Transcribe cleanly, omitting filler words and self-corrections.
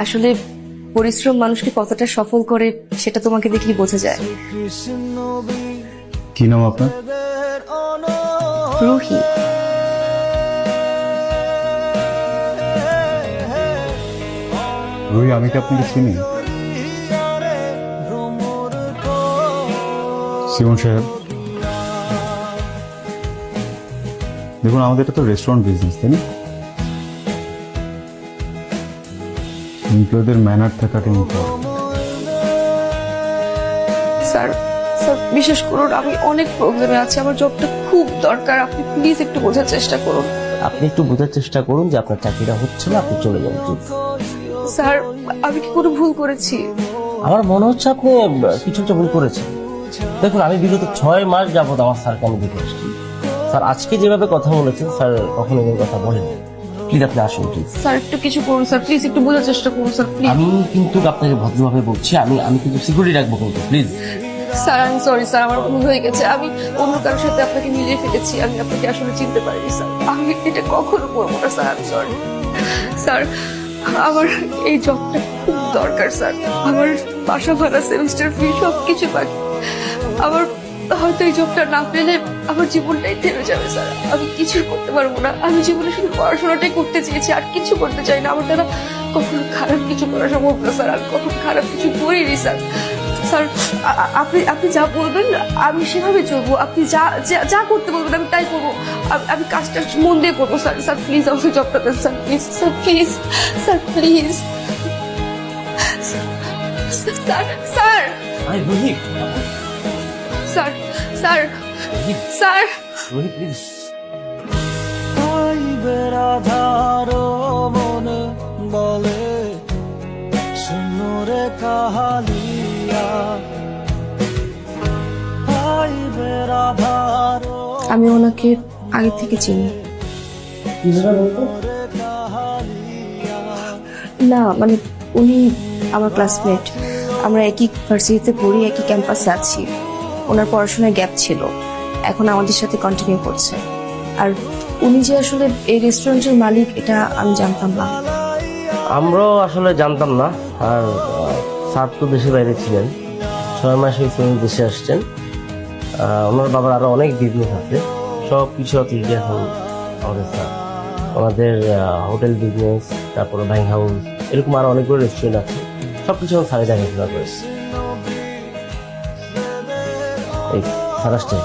আসলে পরিশ্রম মানুষকে কতটা সফল করে সেটা তোমাকে দেখলেই বোঝা যায়। কি নাম আপনার? রুহি। রুহি, আমি কি আপনাকে চিনি? সিমন সাহেব, দেখুন আমাদের এটা তো রেস্টুরেন্ট বিজনেস, তাই না? এমপ্লয়ীদের ম্যানার থাকাটা ইম্পর্টেন্ট। স্যার স্যার বিশ্বাস করুন, আমি অনেক প্রবলেমে আছি, আমার জবটা খুব দরকার, আপনি প্লিজ একটু বোঝার চেষ্টা করুন। আপনি একটু বোঝার চেষ্টা করুন যে আপনার চাকরিটা হচ্ছে না, আপনি চলে যান প্লিজ। স্যার আমি কি কোনো ভুল করেছি? আমার মনে হচ্ছে আপনি কিছু একটা ভুল করেছেন। দেখুন, আমি বিগত 6 মাস যাবত আমার স্যারকে আমি দেখে আসছি। স্যার আজকে যেভাবে কথা বলেছেন, স্যার কখনো এরকম কথা বলেনি। প্লিজ আপনি আসুন প্লিজ। স্যার একটু কিছু করুন স্যার, প্লিজ একটু বোঝার চেষ্টা করুন স্যার, প্লিজ। আমি কিন্তু আপনাকে ভদ্রভাবে বলছি, আমি কিন্তু সিকিউরিটি রাখবো কিন্তু, প্লিজ। স্যার আমি সরি স্যার, আমার ভুল হয়ে গেছে, আমি অন্য কারোর সাথে আপনাকে মিলিয়ে ফেলেছি, আমি আপনাকে আসলে চিনতে পারিনি স্যার, আমি এটা কখনো করবো না স্যার, আমি সরি স্যার। আমার এই জবটা খুব দরকার স্যার, আমার বাসা ভাড়া, সেমিস্টার ফি সবকিছু বাকি, আমার হয়তো এই জবটা না পেলে আমার জীবনটাই থেমে যাবে স্যার, আমি কিছু করতে পারবো না, আমি জীবনে শুধু পড়াশোনাটাই করতে চেয়েছি, আর কিছু করতে চাই না, আমার দ্বারা কখনো খারাপ কিছু করা সম্ভব না স্যার, আমি কখনো খারাপ কিছু করিনি স্যার। স্যার আপনি যা বলবেন আমি সেভাবে চলবো, আপনি যা যা করতে বলবেন আমি তাই করবো, আমি কাজটা মন দিয়ে করবো স্যার। স্যার প্লিজ আমাকে জবটা দেন sir, please sir, please sir, please sir, sir আরে Rohit, sir, sir, sir Rohit please. বলে শুনরে কাহালিয়া আমি ওনাকে আগে থেকে চিনি না, মানে উনি আমার ক্লাসমেট, আমরা একই ভার্সিটিতে পড়ি, একই ক্যাম্পাসে আছি, ওনার পড়াশোনায় গ্যাপ ছিল, এখন আমাদের সাথে কন্টিনিউ করছে। আর উনি যে আসলে এই রেস্টুরেন্টের মালিক এটা আমি জানতাম না। আমরাও আসলে জানতাম না। আর স্যার তো দেশের বাইরে ছিলেন, 6 মাস হয়েছে দেশে আসছেন। ওনার বাবার আরো অনেক বিজনেস আছে, সব কিছু এখন আমাদের স্যার, আমাদের হোটেল বিজনেস, তারপরে বাইং হাউস, এরকম আরো অনেকগুলো রেস্টুরেন্ট আছে, সবকিছু স্যারে দেখাশোনা করে। এই স্যার আসছে।